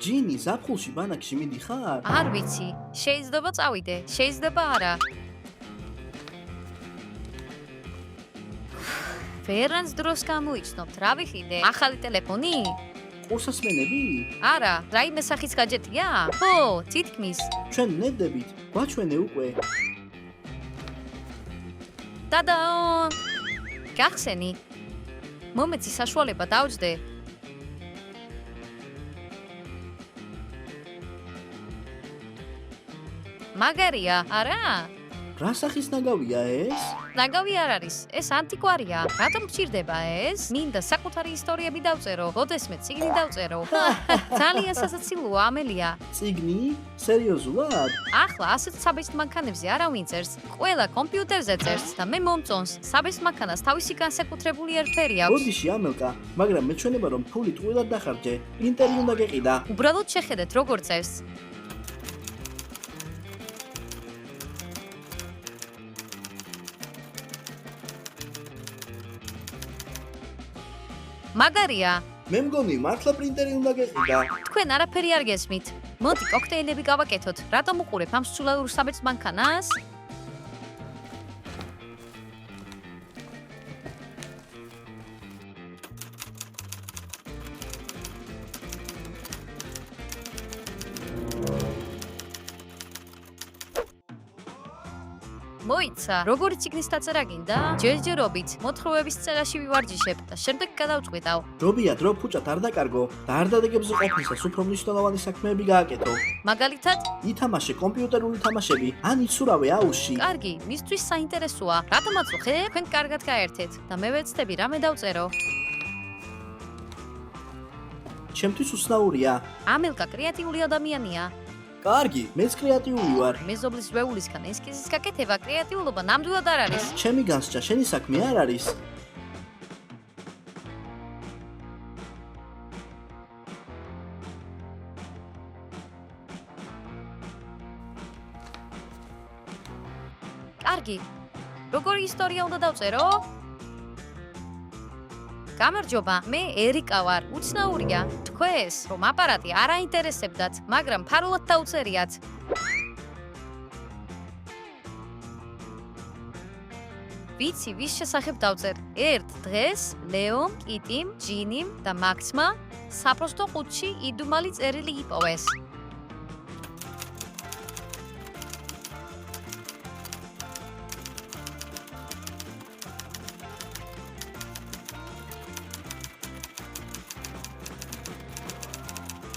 ჯინი ზაფხულში ბანაკში მიდიხარ? არ ვიცი, შეიძლება წავიდე, შეიძლება არა. ვერანს დროს გამოიცნობთ, რა ვიხიდე? ახალი ტელეფონი? ყურსასმენები? არა, რაიმე სახის გაჯეტია? ხო, თითქმის. ჩვენ ვნებდებით, გვაჩვენე უკვე. დადა! გახსენი. მომეცი საშუალება დავჯდე. მაგარია, არა? რა სახის ნაგავია ეს? ნაგავი არ არის, ეს ანტიკვარია. რატომ გჭირდება ეს? მინდა საკუთარი ისტორიები დავწერო, ოდესმე წიგნი დავწერო. ძალიან სასაცილოა, ამელია. წიგნი? სერიოზულად? ახლა ასეთ საბეჭდ მანქანებზე არავინ წერს. ყველა კომპიუტერზე წერს და მე მომწონს. საბეჭდ მანქანას თავისი განსაკუთრებული ერთფერი აქვს. ბოდიში ამელკა, მაგრამ მეჩვენება რომ ფული ტყუილად დახარჯე. პრინტერი უნდა გეყიდა. უბრალოდ შეხედეთ როგორ წერს. მაგარია. მე მგონი მართლა პრინტერი უნდა გეყიდა. თქვენ არაფერი არ გესმით. მოდი კოქტეილები გავაკეთოთ. რატომ უყურებ ამ სულელურ საბეჭდ მანქანას? მოიცა, როგორი ციგნის დაწერა გინდა? ჯერჯერობით, მოთხრობების წერაში ვივარჯიშებ და შემდეგ გადავწყვიტავ. ჯობია დრო ფუჭად არ დაკარგო და არ დადეგებზე ყოფნისას უფრო მნიშვნელოვანი საქმეები გააკეთო. მაგალითად, ითამაშე კომპიუტერული თამაშები, ან იცურავე აუში. კარგი, მისთვის საინტერესოა. რატომაც ვხე? თქვენ კარგად გაერთეთ და მე ვეცდები რამე დავწერო. ჩემთვის უცნაურია. ამელკა კრეატიული ადამიანია. კარგი, მეც კრეატიული ვარ. მეზობლის ვეულისგან ესკიზის გაკეთება კრეატიულობა ნამდვილად არ არის. ჩემი განსჯა, შენი საქმე არ არის. კარგი. როგორი ისტორია უნდა დავწერო? გამარჯობა, მე ერიკა ვარ. უცნაურია. თქვენს რომ აპარატი არ აინტერესებდათ, მაგრამ ფარულად დაუწერიათ. ვიცი, ვის შესახებ დავწერ? ერთ დღეს ლეომ, კიტიმ, ჯინიმ და მაქსმა საპროსტო ყუთში იდუმალი წერილი იპოვეს.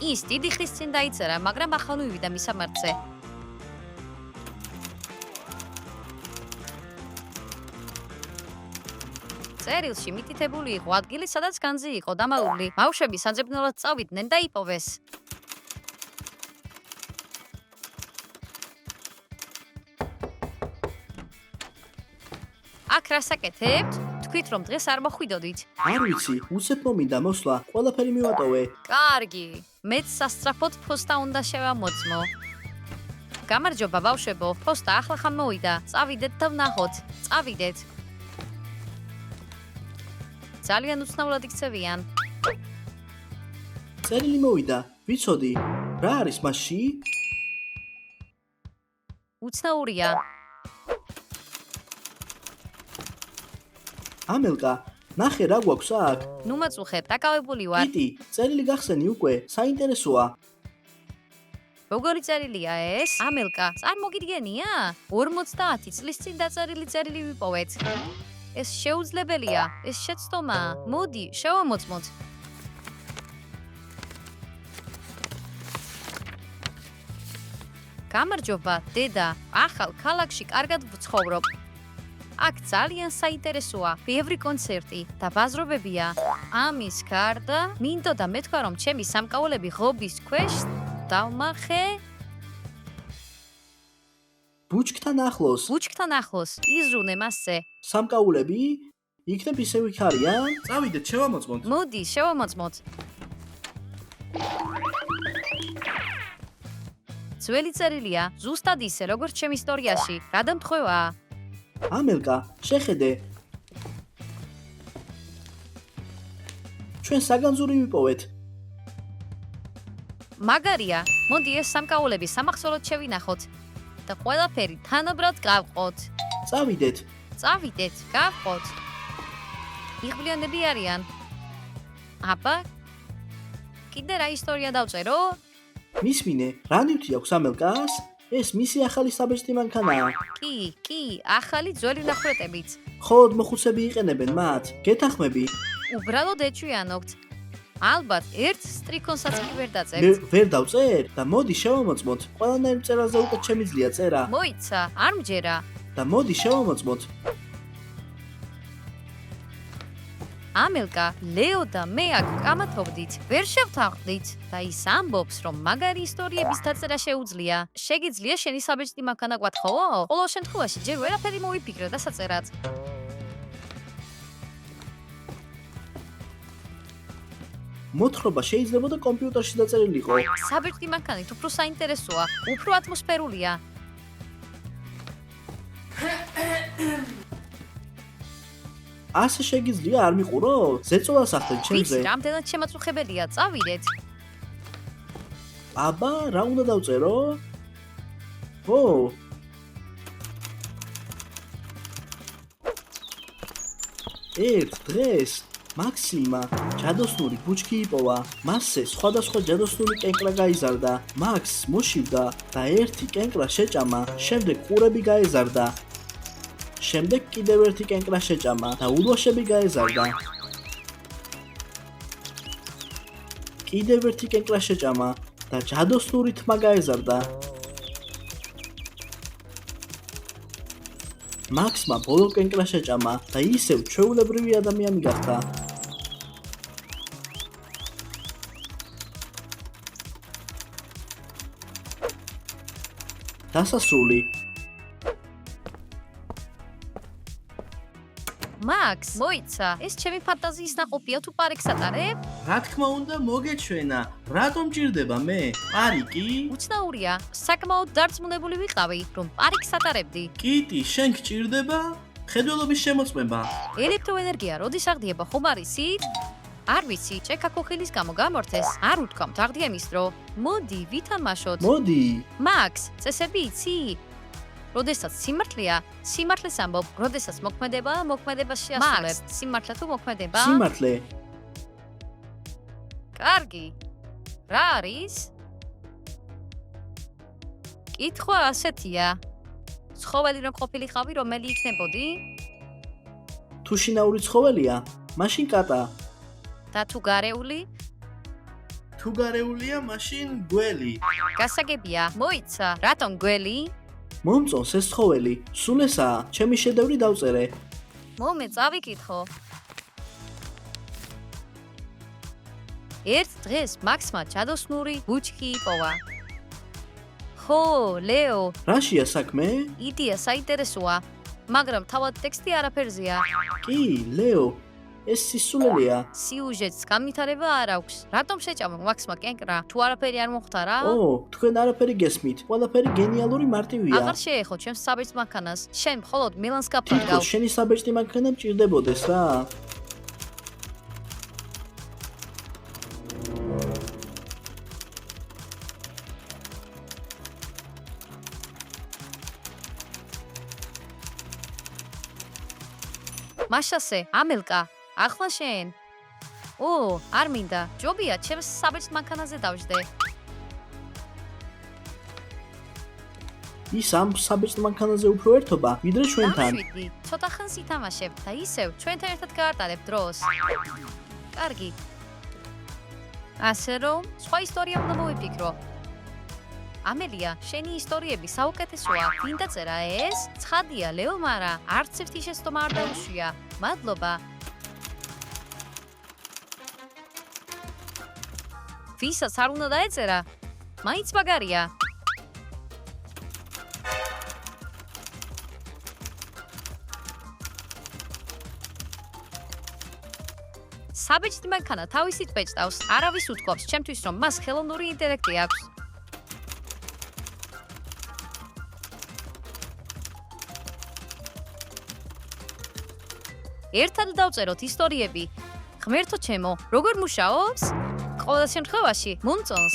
ის დიდი ხნის წინ დაიწერა, მაგრამ ახალ მივიდა მისამართზე. წერილში მითითებული იყო ადგილი, სადაც განძი იყო დამალული. ბავშვები საძებნელად წავიდნენ და იპოვეს. აქ რას აკეთებთ? თქვით რომ დღეს არ მოხვიდოდით. არ ვიცი, უცებ მომინდა მოსვლა, ყველაფერი მივატოვე. კარგი, მეც სასწრაფოდ ფოსტა უნდა შევამოწმო. გამარჯობა ბავშვებო, ფოსტა ახლა ხან მოვიდა. წავიდეთ და ვნახოთ. წავიდეთ. ძალიან უცნაურად იქცევიან. წერილი მოვიდა, ვიცოდი. რა არის მასში? უცნაურია. ამელკა, ნახე რა გვაქვს აქ. ნუ მაწუხებ, დაკავებული ვარ. კიტი, წერილი გახსენი უკვე, საინტერესოა. როგორი წერილია ეს? ამელკა, წარმოგიდგენია? 50 წლის წინ დაწერილი წერილი ვიპოვეთ. ეს შეუძლებელია, ეს შეცდომაა. მოდი, შევამოწმოთ. გამარჯობა, დედა. ახალ ქალაქში კარგად ვცხოვრობ. აქ ძალიან საინტერესოა. ბევრი კონცერტი და ბაზრობებია. ამის გარდა, მინდოდა მეთქვა რომ ჩემი სამკაულები ღობის ქვეშ დავმახე ბუჩქთან ახლოს. ბუჩქთან ახლოს. იზრუნე მასზე. სამკაულები? იქნებ ისევ იქ არიან? წავიდეთ, შევამოწმოთ. მოდი, შევამოწმოთ. ძველი წერილია, ზუსტად ისე, როგორც ჩემ ისტორიაში. გადამთხვევაა. ამელკა, შეხედე. ჩვენ საგანძური ვიპოვეთ. მაგარია, მოდი ეს სამკაულები სამახსოვროდ შევინახოთ და ყველაფერი თანაბრად გავყოთ. წავიდეთ. წავიდეთ, გავყოთ. იღბლიანები არიან. აბა, კიდე რა ისტორია დავწერო? მისმინე, რა ნივთი აქვს ამელკას? ეს მისი ახალი საბეჭდი მანქანაა. კი, ახალი ძველი ნახრეტებიც. ხოლოდ მოხუცები იყენებენ მათ. გეთახმები? უბრალოდ ეჩვიანობთ. ალბათ, ერთ სტრიქონსაც კი ვერ დაწერთ. ვერ დავწერ და მოდი შევამოწმოთ. ყველანაირ მწერალზე უკვე შემიძლია წერა. მოიცა, არ მჯერა. და მოდი შევამოწმოთ. ამელკა, ლეო და მე აქ კამათობდით, ვერ შევთანხმდით და ის ამბობს, რომ მაგარი ისტორიების დაწერა შეუძლია. შეგიძლია შენი საბეჭდი მანქანა გვათხოვო? ყოველ შემთხვევაში ჯერ ვერაფერი მოვიფიქრე და საწერად. მოთხრობა შეიძლება და კომპიუტერში დაწერილიყო. საბეჭდი მანქანით უფრო საინტერესოა, უფრო ატმოსფერულია. ასე შეგიძლია არ მიყურო? ზეწოლას ახდენ ჩემზე. ვიცი, რამდენად შემაწუხებელია, წავიდეთ. აბა, რა უნდა დავწერო? ო! ერთ დღეს მაქსიმა ჯადოსნური ბუჩქი იპოვა. მასზე სხვადასხვა ჯადოსნური კენკრა გაიზარდა. მაქსს მოშივდა და ერთი კენკრა შეჭამა, შემდეგ ყურები გაეზარდა. შემდეგ კიდევ ერთი კენკრა შეჭამა და ულვაშები გაეზარდა. კიდევ ერთი კენკრა შეჭამა და ჯადოსნური თმა გაეზარდა. მაქსმა ბოლო კენკრა შეჭამა და ისევ ჩვეულებრივი ადამიანი გახდა. დასასრული. მაქს, მოიცა, ეს ჩემი ფანტაზიის ნაყოფია თუ პარიკს ატარებ? რა თქმა უნდა, მოგეჩვენა. რატომ ჭირდება მე? პარიკი? უცნაურია, საკმაოდ დარწმუნებული ვიყავი, რომ პარიკს ატარებდი. კიტი, შენ გჭირდება? ხედველობის შემოწმება. ელექტროენერგია როდის აღდიება ხომ არის იცით? არ ვიცი, ჭექა ქოხილის გამო გამორთეს. არ უთქვამთ, აღდია მის დრო. მოდი, ვითამაშოთ. მოდი. მაქს, წესები იცი? როდესაც სიმართლეა, სიმართლეს ამბობ, როდესაც მოქმედება, მოქმედებას შეასრულებ. სიმართლე თუ მოქმედება? სიმართლე. კარგი. რა არის? კითხვა ასეთია. ცხოველი რომ ყოფილიყავი, რომელი იქნებოდი? თუ შინაური ცხოველია, მაშინ კატა. და თუ გარეული? თუ გარეულია, მაშინ გველი. გასაგებია, მოიცა, რატომ გველი? მომწონს ეს ცხოველი. სულ ესაა, ჩემი შედევრი დავწერე. მომე წავიკითხო. ერთ დღეს მაქსმა ჯადოსნური ბუჩქი იპოვა. ხო, ლეო, რაშია საქმე? იდეა საინტერესოა, მაგრამ თავად ტექსტი არაფერზეა. კი, ლეო. ეს სისულელია. სიუჟეტს განვითარება არ აქვს. რატომ შეჭამა მაქსმა კენკრა? თუ არაფერი არ მოხდარა? ო, თქვენ არაფერი გესმით. ყველაფერი გენიალური მარტივია. აღარ შეეხო ჩემს საბეჭდ მანქანას. შენ მხოლოდ მილანს გაფარგავ. თითქოს შენი საბეჭდი მანქანა მჭირდებოდეს რა. მაშასე, ამელკა, ახლა შენ. ო, არ მინდა. ჯობია, ჩემს საბეჭდ მანქანაზე დავждე. ის ამ საბეჭდ მანქანაზე უფრო ერთობა, ვიდრე ჩვენთან. დავშვიდი, ცოტა ხანს ითამაშებ და ისევ ჩვენთან ერთად გაატარებ დროს. კარგი. ასე რომ, სხვა ისტორია უნდა მოვიფიქრო. ამელია, შენი ისტორიები საუკეთესოა. ვინ დაწერა ეს? ცხადია, ლეო, მარა არც ერთი შეცდომა არ დაუშვია. მადლობა. ვისაც არ უნდა დაეწერა, მაინც მაგარია. საბეჭდი მანქანა თავისით ბეჭდავს. არავის უთქვამს ჩემთვის, რომ მას ხელოვნური ინტელექტი აქვს. ერთად დავწეროთ ისტორიები. ღმერთო ჩემო, როგორ მუშაობს? ყოველ შემთხვევაში, მომწონს.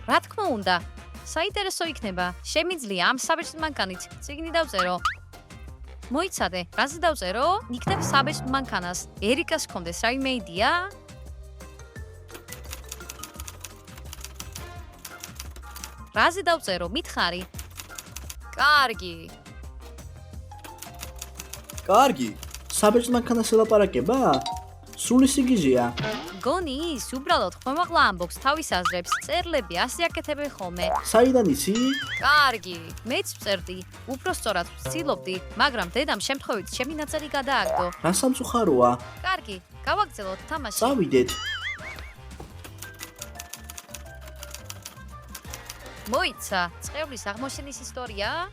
რა თქმა უნდა. საინტერესო იქნება. შემიძლია ამ საბეჭდ მანქანით წიგნი დავწერო. მოიცადე, რაზე დავწერო? იქნებ საბეჭდ მანქანას. ერიკას ჰქონდეს რაიმე იდეა? რაზე დავწერო? მითხარი. კარგი. კარგი. საბეჭდ მანქანას ელაპარაკება? სრული სიგიჟეა. გონი ის უბრალოდ ხმამაღლა ამბობს თავის აზრებს, წერლები ასე აკეთებენ ხოლმე. საიდან იცი? კარგი, მეც ვწერდი, უფრო სწორად ვცდილობდი, მაგრამ დედამ შემთხვევით ჩემი ნაწერი გადააგდო. რა სამწუხაროა? კარგი, გავაგრძელოთ თამაში. წავიდეთ. მოიცა, წყევლის აღმოჩენის ისტორია?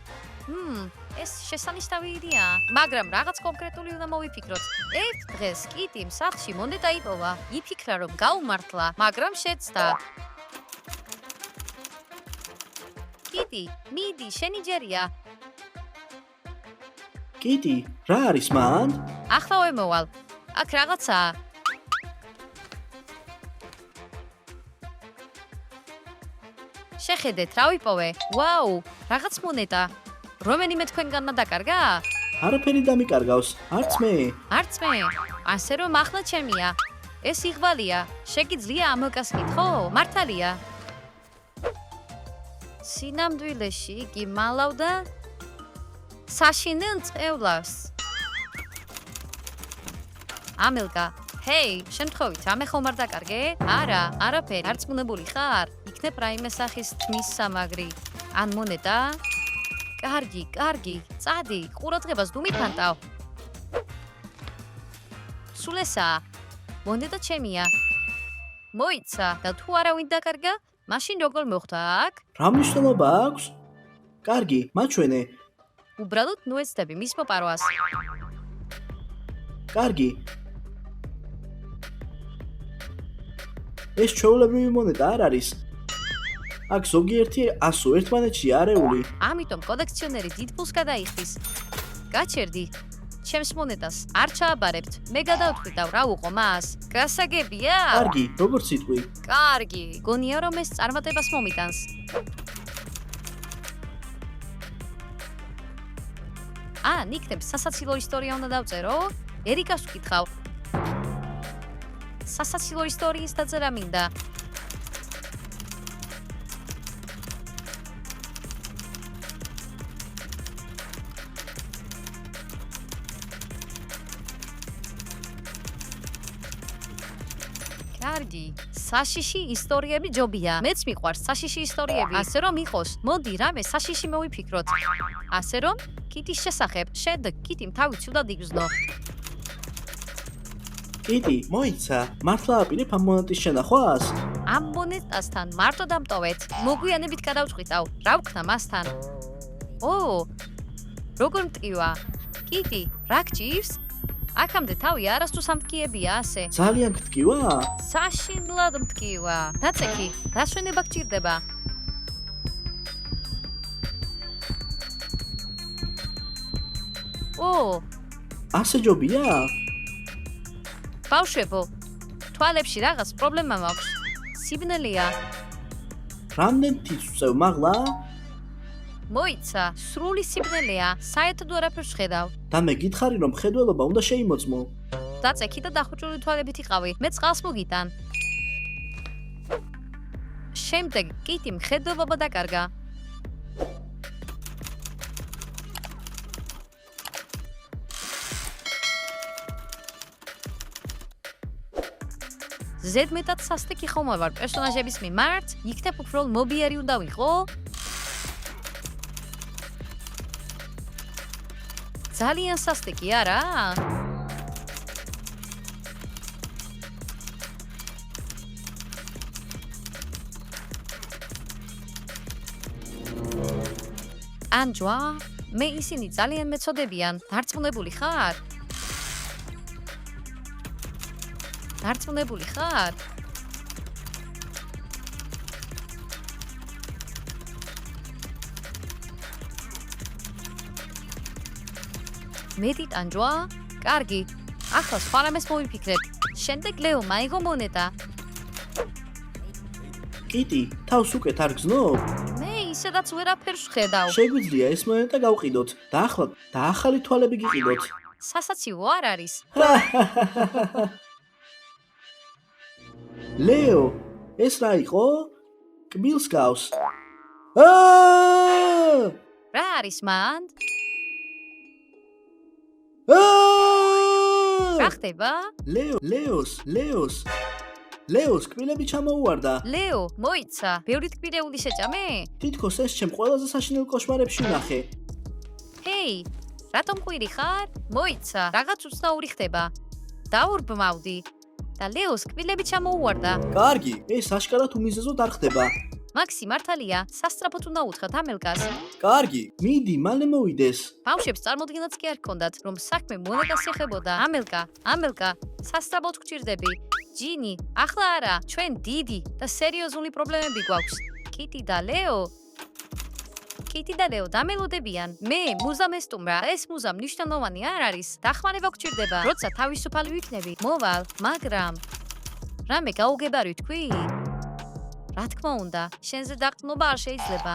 ეს შესანიშნავი იდეაა, მაგრამ რაღაც კონკრეტული უნდა მოვიფიქროთ. ერთ დღეს კიტიმ სახლში მონეტა იპოვა, იფიქრა რომ გაუმართლა, მაგრამ შეცდა. კიტი, მიდი, შენი ჯერია. კიტი, რა არის მან? ახლა მოვალ. აქ რაღაცაა. შეხედეთ, რა ვიპოვე. ვაუ, რაღაც მონეტა. რომელიმე თქვენგანმა დაკარგა? არაფერი დამიკარგავს, არც მე. არც მე. ასე რომ ახლა ჩემია. ეს იღვალია. შეგიძლია ამოკას კითხო? მართალია. სინამდვილეში იგი მალავდა საშინელ წყევლას. ამელკა, ჰეი, შემთხვევით ამე ხომ არ დაკარგე? არა, არაფერი, არც მუნებული ხარ? იქნებ რაიმე სახის თმის სამაგრი. ან მონეტა? კარგი, კარგი, წადი, ყურადღებას დუმიფანტავ. სულ ესაა. მონეტა ჩემია. მოიცა და თუ არავინ დაკარგა, მაშინ როგორ მოხდა აქ? რა მნიშვნელობა აქვს? კარგი, მაჩვენე. უბრალოდ ნუეცდები მის მოპარვას. კარგი. ეს ჩვეულებრივი მონეტა არ არის. აქ ზოგიერთი 100 ერთმანეთში არეული. ამიტომ კოლექციონერი დიდ ფულს გადაიხდის. გაჩერდი. ჩემს მონეტას არ ჩააბარებთ. მე გადავთვლიდავ რა უყო მას. გასაგებია? კარგი, როგორც სიტყვი. კარგი. გონია რომ ეს წარმატებას მომიტანს. იქნებ სასაცილო ისტორია უნდა დავწერო? ერიკას ვკითხავ. სასაცილო ისტორიის დაწერა მინდა. კარგი, საშიში ისტორიები ჯობია. მეც მიყვარს საშიში ისტორიები. ასე რომ იყოს, მოდი რამე საშიში მოვიფიქროთ. ასე რომ, კიტის შესახებ, შემდეგ კიტიმ თავი ცუდად იგრძნო. კიტი, მოიცა, მართლა აპირებ ამ მონეტის შენახვას? ამ მონეტასთან მარტო დამტოვეთ. მოგვიანებით გადავწყვიტავ, რა ვქნა მასთან. როგორ მტკივა? კიტი, რა გჭირს? აქამდე თავი არასდროს ამტკიებია ასე. ძალიან გტკივა? საშინლად მტკივა. დაწექი, დასვენება გჭირდება. ასე ჯობია? ბავშვებო, თვალებში რაღაც პრობლემა მაქვს. სიბნელეა. რამდენ თითს ვწევ მაღლა? მოიცა, სრული სიბნელეა. საერთოდ არაფერს ვხედავ. და მე გითხარი რომ ხედველობა უნდა შეიმოწმო. დაწექი და დახუჭული თვალებით იყავი. მე წყალს მოგიტან. შემდეგ კიტიმ ხედველობა დაკარგა. ზედმეტად სასტიკი ხომ ვარ პერსონაჟების მიმართ? იქნებ უფრო მობიერი უნდა ვიყო? ძალიან სასტიკი არა? ანჯვა, მე ისინი ძალიან მეწოდებიან. დარწმუნებული ხარ? დარწმუნებული ხარ? მედით ანჯვა? კარგი. ახლა სხვა რამეს მოვიფიქრებ. შემდეგ ლეო მაიღო მონეტა. კიტი, თავს უკეთ არ გზნობ? მე ისედაც ვერაფერს ვხედავ. შეგვიძლია ეს მონეტა გავყიდოთ და ახალი თვალები გიყიდოთ. სასაცილო არ არის. ლეო, ეს რა იყო? კბილს გავს. აა! რა არის მან? რა ხდება? ლეოს კბილები ჩამოუვარდა. ლეო, მოიცა. ბევრი თქმიდეული შეჭამე? თითქოს ეს ჩემ ყველაზე საშინელ კოშმარებში ვნახე. ჰეი, რატომ ყვირი ხარ? მოიცა, რაღაც უცნაური ხდება. დაურბმავდი და ლეოს კბილები ჩამოუვარდა. კარგი, ეს აშკარად უმიზეზოდ არ ხდება. მაქსი მართალია, სასწრაფოდ უნდა უთხრათ ამელკას. კარგი, მიდი, მალე მოვიდეს. ბავშვებს წარმოდგენაც კი არ ჰქონდათ, რომ საქმე მონეტას ეხებოდა. ამელკა, სასწრაფოდ გჭირდები. ჯინი, ახლა არა, ჩვენ დიდი და სერიოზული პრობლემები გვაქვს. კიტი და ლეო დამელოდებიან. მე მუზამ ესტუმრა, ეს მუზა მნიშვნელოვანი არ არის. დახმარება გჭირდება. როცა თავისუფალი ვიქნები, მოვალ, მაგრამ რამე გაუგებარი თქვი? რა თქმა უნდა, შენზე დაყრდნობა არ შეიძლება.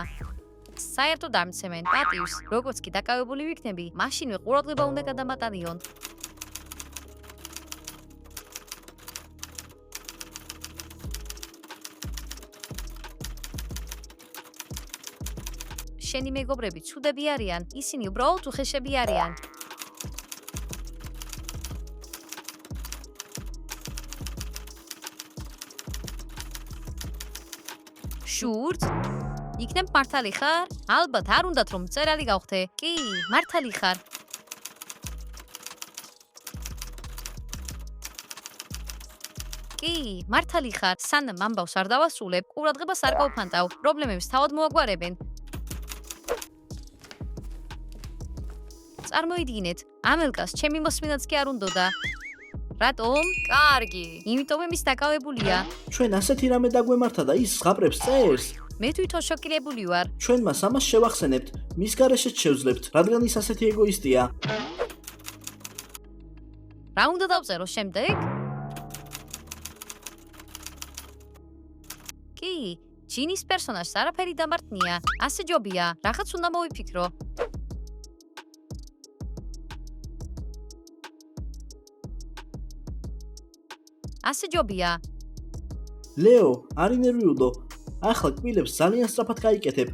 საერთოდ არ მცემენ პატივს, როგორც კი დაკავებული ვიქნები, მაშინვე ყურადღება უნდა გადამატარიონ. შენი მეგობრები ცუდები არიან, ისინი უბრალოდ უხეშები არიან. შურთ? იქნებ მართალი ხარ? ალბათ არ უნდათ რომ წერალი გავხდე. კი, მართალი ხარ. კი, მართალი ხარ. სანამ ამბავს არ დავასრულებ, ყურადღებას არ გავფანტავ. პრობლემებს თავად მოაგვარებენ. წარმოიდგინეთ, ამელკას ჩემი მოსმენაც კი არ უნდოდა. რატომ? კარგი, იმიტომ იმის დაკავებულია. ჩვენ ასეთი რამე დაგვემართა და ის ზღაპრებს წერს. მე თვითონ შოკირებული ვარ. ჩვენ მას ამას შევახსენებთ, მის გარეშეც შევძლებთ, რადგან ის ასეთი ეგოისტია. რა უნდა დავწერო შემდეგ? კი, ჯინის პერსონაჟს არაფერი დამარტნია. ასე ჯობია, რაღაც უნდა მოვიფიქრო. ასე ჯობია. ლეო, არ ინერვიულო. ახლა კბილებს ძალიან სწრაფად გაიკეთებ.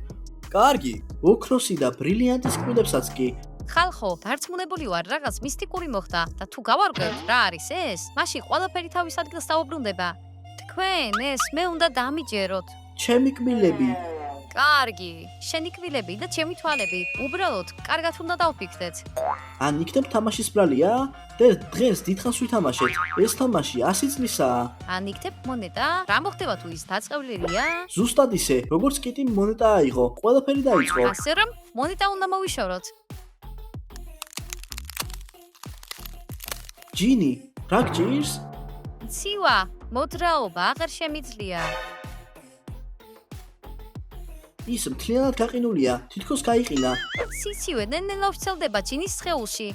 კარგი, ოქროსი და ბრილიანტის კბილებსაც კი. ხალხო, დარწმუნებული ვარ, რაღაც მისტიკური მოხდა და თუ გავარკვევთ რა არის ეს, მაშინ ყველაფერი თავის ადგილს დაუბრუნდება. თქვენ ეს მე უნდა დამიჯეროთ. ჩემი კბილები. კარგი, შენი კბილები და ჩემი თვალები. უბრალოდ, კარგად უნდა დავფიქრდეთ. ან იქნებ თამაშის ბრალია? დღეს დიდხანს ვითამაშეთ. ეს თამაში 100 წლისაა. ან იქნებ მონეტა? რა მოხდება თუ ის დაწყევლილია? ზუსტად ისე, როგორც კიტიმ მონეტა აიღო. ყველაფერი დაიწყო. ასე რომ, მონეტა უნდა მოვიშოროთ. ჯინი, რა გჭირს? ცივა, მოძრაობა აღარ შემიძლია. ის მთლიანად გაყინულია, თითქოს გაიყინა. სიცივე ნელ-ნელა ვრცელდება ჯინის სხეულში.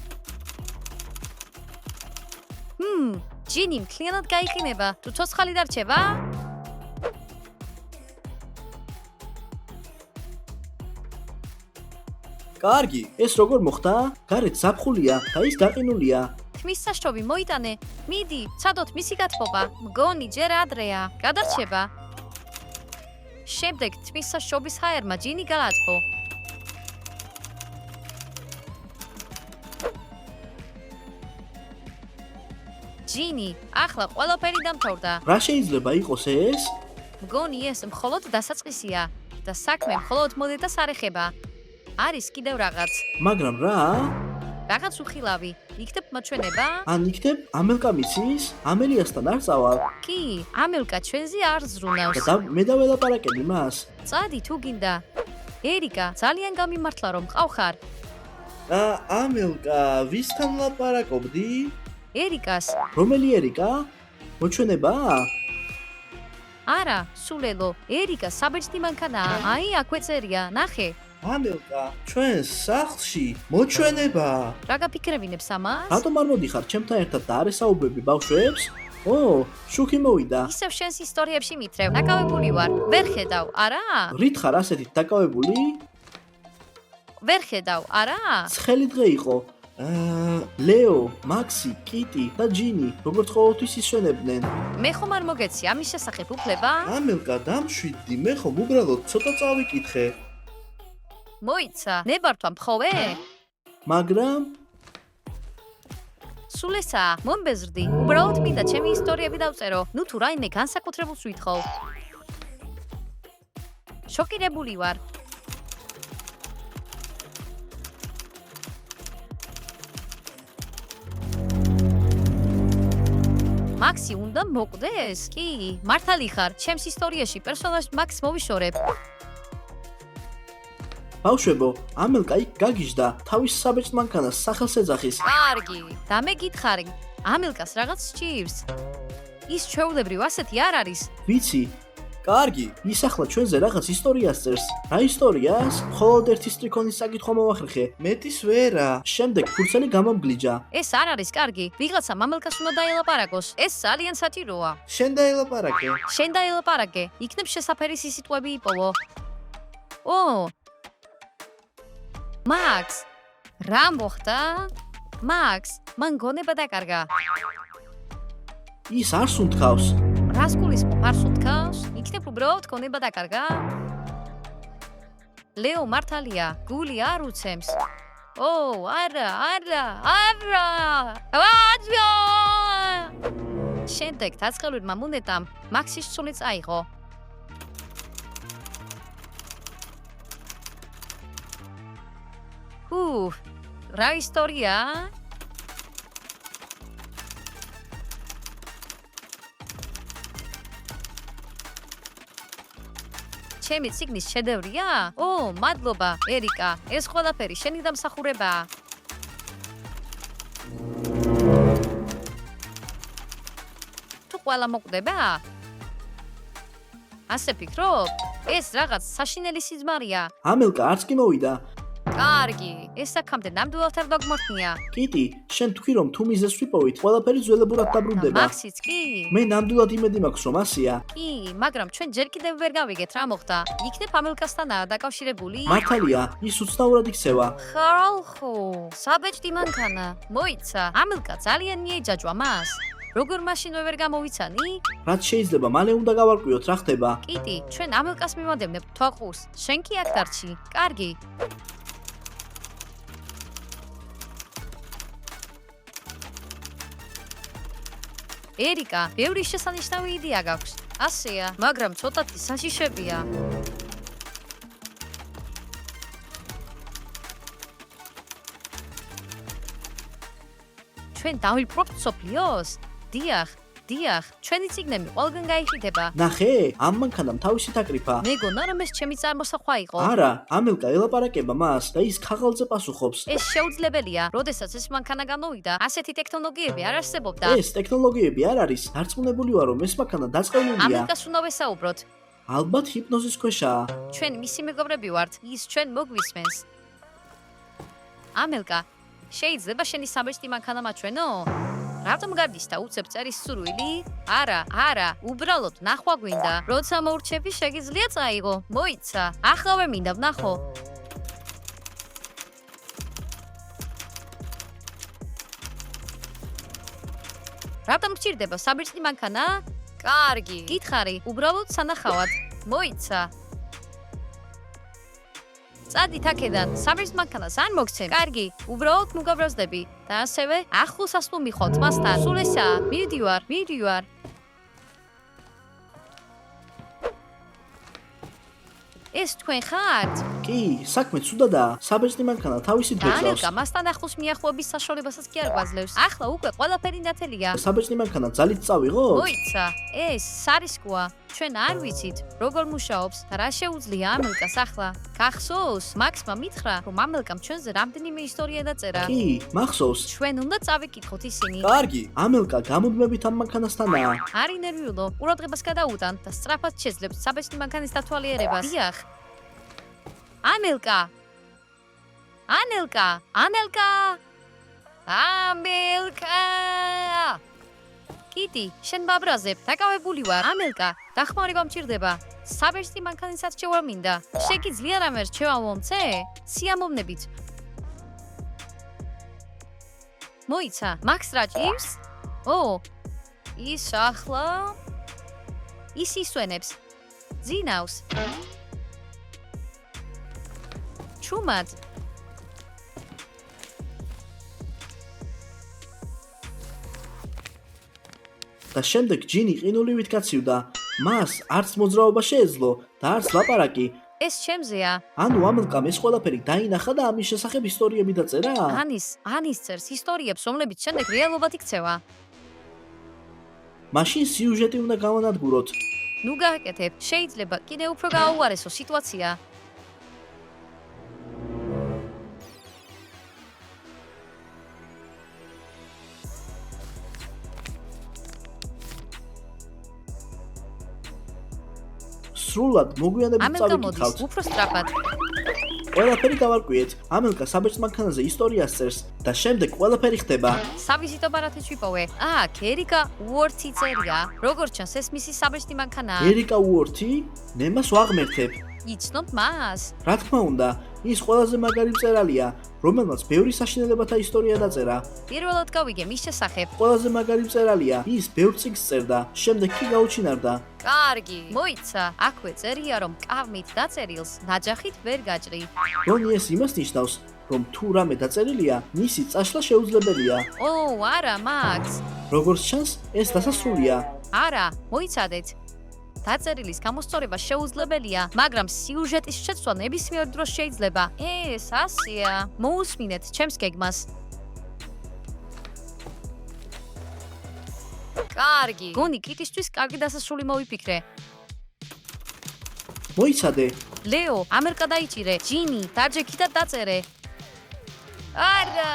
ჯინი მთლიანად გაიყინება. თუ ცოცხალი დარჩება? კარგი, ეს როგორ მოხდა? გარეთ ზაფხულია და ის გაყინულია. თმის საშრობი მოიტანე. მიდი, ცადოთ მისი გათბობა. მგონი ჯერ ადრეა. გადარჩება. შემდეგ თმის საშრობის ჰაერმა ჯინი გააწყო. ჯინი, ახლა ყველაფერი დამთავრდა. რა შეიძლება იყოს ეს? მგონი ეს მხოლოდ დასაწყისია და საქმე მხოლოდ მონეტას არ ეხება. არის კიდევ რაღაც. მაგრამ რა? რაღაც უხილავი. იქნებ მოჩვენება? ან იქნებ ამელკა მიცის? ამელიასთან არ წავალ. კი, ამელკა ჩვენზე არ ზრუნავს. და მე დაველაპარაკები მას. წადი თუ გინდა. ერიკა, ძალიან გამიმართლა რომ ყავხარ. ამელკა, ვისთან ლაპარაკობდი? ერიკას. რომელი ერიკა? მოჩვენება? არა, სულელო, ერიკა საბეჭდი მანქანაა. აი, აქვე წერია, ნახე. ამელკა, ჩვენ სახლში მოჩვენება. რა გაფიქრებინებს ამას? რატომ არ მოდიხარ ჩემთან ერთად და არ ესაუბრები ბავშვებს? ო, შუქი მოვიდა. ისევ შენს ისტორიებში მითრევ. დაკავებული ვარ. ვერ ხედავ, არა? რით ხარ ასეთით დაკავებული? ვერ ხედავ, არა? ცხელი დღე იყო. ლეო, მაქსი, კიტი და ჯინი, როგორც ყოველთვის ისვენებდნენ. მე ხომ არ მოგეცი ამის შესახებ უფლება? ამელკა დამშვიდდი, მე ხომ უბრალოდ ცოტა წავიკითხე. მოიცა, ნებართვა მხოვე? მაგრამ სულ ესაა, მომბეზრდი. უბრალოდ მინდა ჩემი ისტორიები დავწერო. ნუ თუ რაიმე განსაკუთრებულს ვითხოვ. შოკირებული ვარ. მაქსი უნდა მოკვდეს? კი, მართალი ხარ. ჩემს ისტორიაში პერსონაჟ მაქსს მოვიშორებ. ბავშვებო, ამელკა იქ გაგიჟდა, თავის საბეჭდ მანქანას სახელს ეძახის. კარგი, და მე გითხარი, ამელკას რაღაც სჭირს. ის ჩვეულებრივ ასეთი არ არის. ვიცი, კარგი, ის ახლა ჩვენზე რაღაც ისტორიას წერს. რა ისტორიას? მხოლოდ ერთი სტრიქონის საკითხვა მოვახერხე. მეტის ვერა. შემდეგ ფურცელი გამომგლიჯა. ეს არ არის კარგი. ვიღაცამ ამელკას უნდა დაელაპარაკოს. ეს ძალიან საჭიროა. შენ დაელაპარაკე. შენ დაელაპარაკე. იქნებ შესაფერი სიტყვები იპოვო. ო! მაქს, რა მოხდა? მაქს, მან გონება დაკარგა. ის არ სუნთქავს. რას გულისხმობ, არ სუნთქავს? იქნებ უბრალოდ გონება დაკარგა? ლეო მართალია, გული არ უცემს. ო, არა, არა, არა! ვაძვიო! შემდეგ დაწყებულმა მონეტამ მაქსის სული წაიღო. რა ისტორია? ჩემი ციგნის შედევრია? ო, მადლობა, ერიკა. ეს ყველაფერი შენი დამსახურებაა. თუ ყველა მოკვდება? ასე ფიქრობ? ეს რაღაც საშინელი სიზმარია. ამელკა არც კი მოვიდა. კარგი, ეს აქამდე ნამდვილად არ დაგმართნია. კიტი, შენ თქვი რომ თუ მიზეს ვიპოვით, ყველაფერი ძველებურად დაბრუნდება. მაქსიც კი? მე ნამდვილად იმედი მაქვს რომ ასია. კი, მაგრამ ჩვენ ჯერ კიდევ ვერ გავიგეთ რა მოხდა. იქნებ ამელკასთანაა დაკავშირებული? მართალია, ის უცნაურად იქცევა. ხალხო, საბეჭდი მანქანა. მოიცა, ამელკა ძალიან მიეჯაჯვა მას. როგორ მაშინვე ვერ გამოვიცანი? რაც შეიძლება მალე უნდა გავარკვიოთ რა ხდება. კიტი, ჩვენ ამელკას მივადევნებთ თვალყურს. შენ კი აქ დარჩი. კარგი. ერიკა, ბევრი შესანიშნავი იდეა გაქვს. ასეა, მაგრამ ცოტათი საშიშებია. ჩვენ დავიპყრობთ სოფლიოს? დიახ, ჩვენი ციგნები ყველგან გაიხიდება. ნახე, ამ მანქანამ თავისი დაკრიფა. მეგონა რომ ეს ჩემი წარმოსახვა იყო. არა, ამელკა ელაპარაკება მას და ის ქაღალდზე პასუხობს. ეს შეუძლებელია. როდესაც ეს მანქანა გამოვიდა, ასეთი ტექნოლოგიები არ არსებობდა. ეს ტექნოლოგიები არ არის. დარწმუნებული ვარ რომ ეს მანქანა დაწყევლილია. ამელკას უნდა ვესაუბროთ. ალბათ ჰიპნოზის ქვეშაა. ჩვენ მისი მეგობრები ვართ. ის ჩვენ მოგვისმენს. ამელკა, შეიძლება შენი საბეჭდი მანქანა მაჩვენო? რატომ გადის და უცებ წერის სურვილი? არა, უბრალოდ ნახვა გვინდა. როცა მოურჩები, შეგიძლია წაიღო. მოიცა, ახლა ვერ მინდა ვნახო. რატომ გჭირდება საბეჭდი მანქანა? კარგი, გითხარი, უბრალოდ სანახავად. მოიცა. წადით აქედან, საბეჭდ მანქანას არ მოგცემ. კარგი, უბრალოდ მოგაბრაზდები და ასევე ახლოს ასლო მიხვალთ მასთან. სულ ესაა, მივდივარ. ეს თქვენ ხართ? კი, საქმე ცუდადაა. საბეჭდი მანქანა თავისით და გვეძლავს. ამელკა მასთან ახლოს მიახლოების საშუალებასაც კი არ გვაძლევს. ახლა უკვე ყველაფერი ნათელია. საბეჭდი მანქანა ძალით წავიღო? მოიცა, ეს სარისკოა. ჩვენ არ ვიცით, როგორ მუშაობს და რა შეუძლია ამელკას ახლა. გახსოვს, მაქსმა მითხრა, რომ ამელკამ ჩვენზე რამდენიმე ისტორია დაწერა. კი, მახსოვს. ჩვენ უნდა წავიკითხოთ ისინი. კარგი, ამელკა გამუდმებით ამ მანქანასთანაა. არ ინერვიულო, ყურადღებას გადაუტან და სწრაფად შეძლებთ საბეჭდი მანქანის დათვალიერებას. დიახ. ანელკა! კიტი, შენ მაბრაზებ, დაკავებული ვარ. ამელკა, დახმარება მჭირდება. საბეჭდი მანქანისაც რჩევა მინდა. შეგიძლია რამე რჩევა მომცე? სიამოვნებით. მოიცა, მაქს რა ჭირს? ო, ის ახლა ის ისვენებს. ძინავს. ჩუმად. და შემდეგ ჯინი ყინულივით გაცივდა. მას არც მოძრაობა შეეძლო და არც ლაპარაკი. ეს ჩემზეა. ანუ ამელკამ ეს ყველაფერი დაინახა და ამის შესახებ ისტორიები დაწერა? ანის წერს ისტორიებს, რომლებიც შემდეგ რეალობად იქცევა. მაშინ სიუჟეტი უნდა გავანადგუროთ. ნუ გააკეთებ, შეიძლება კიდე უფრო გააუარესო სიტუაცია. სრულად მოგვიანებით ამელკა მოდის, წავიკითხავთ. უფრო სწრაფად. ყველაფერი გავარკვიეთ. ამელკა საბეჭდ მანქანაზე ისტორიას წერს და შემდეგ ყველაფერი ხდება. სავიზიტო ბარათი ვიპოვე. აქ ერიკა უორთი წერია. როგორც ჩანს, ეს მისი საბეჭდი მანქანაა. ერიკა უორთი? მე მას ვაღმერთებ. იცნობ მას? რა თქმა უნდა, ის ყველაზე მაგარი მწერალია, რომელმაც ბევრი საშინელებათა ისტორია დაწერა. პირველად გავიგე მის შესახებ. ყველაზე მაგარი მწერალია, ის ბევრ წიგნს წერდა, შემდეგ კი გაუჩინარდა. კარგი, მოიცა. აქვე წერია, რომ კავმით დაწერილს ნაჯახით ვერ გაჭრი. რონი ეს იმას ნიშნავს, რომ თუ რამე დაწერილია, მისი წაშლა შეუძლებელია. ო, არა, მაქს. როგორც ჩანს, ეს დასასრულია. არა, მოიცადეთ. დაწერილის გამოსწორება შეუძლებელია, მაგრამ სიუჟეტის შეცვლა ნებისმიერ დროს შეიძლება. ეს ასეა. მოусმინეთ ჩემს გეგმას. კარგი. გონი კიტისთვის კარგი დასასრული მოვიფიქრე. მოიცადე, ლეო, ამერკა დაიჭირე. ჯინი, დაჯექი და დაწერე. არა.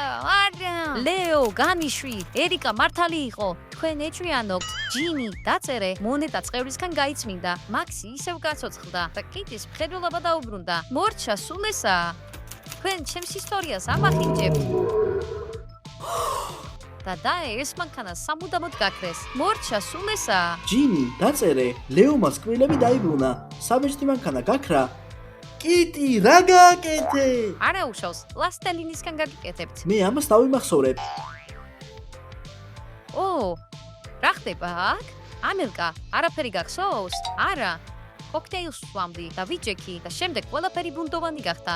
ლეო, განიშვი. ერიკა მართალი იყო. თქვენ ეჭვიანობთ. ჯინი, დაწერე. მონეტა წყევრისგან გაიწმინდა. მაქსი ისევ გაცოცხლდა და კიტის მხედველობა დაუბრუნდა. მორჩა სულ ესაა. თქვენ ჩემს ისტორიას ამახინჯებთ. და ეს მანქანა სამუდამოდ გაქრეს. მორჩა სულ ესაა. ჯინი, დაწერე, ლეომას კბილები დაიბრუნა, საბეჭდი მანქანა გაქრა. კიტი, რა გააკეთე? არა უშავს, პლასტელინისგან გაგიკეთებთ. მე ამას დავიმახსოვრებ. ო, რა ხდება აქ? ამელკა, არაფერი გახსოვს? არა. კოქტეილს ვამდი და ვიჯექი და შემდეგ ყველაფერი ბუნდოვანი გახდა.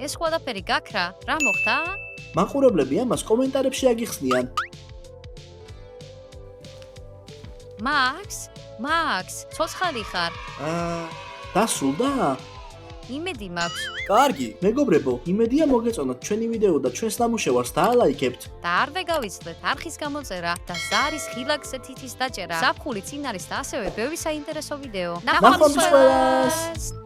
ეს ყველაფერი გაქრა. რა მოხდა? მაყურებლები ამას კომენტარებში აგიხსნიან. მაქს, ცოცხალი ხარ. დასრულდა? იმედი მაქვს. კარგი, მეგობრებო, იმედია მოგეწონათ ჩვენი ვიდეო და ჩვენს ნამუშევარს დაალაიქებთ. და არ ვეგავიცდეთ არხის გამოწერა და ზარის ხილაკზე თითის დაჭერა. საფხული წინ არის და ასევე ბევრი საინტერესო ვიდეო. ნახვამდის ყველას!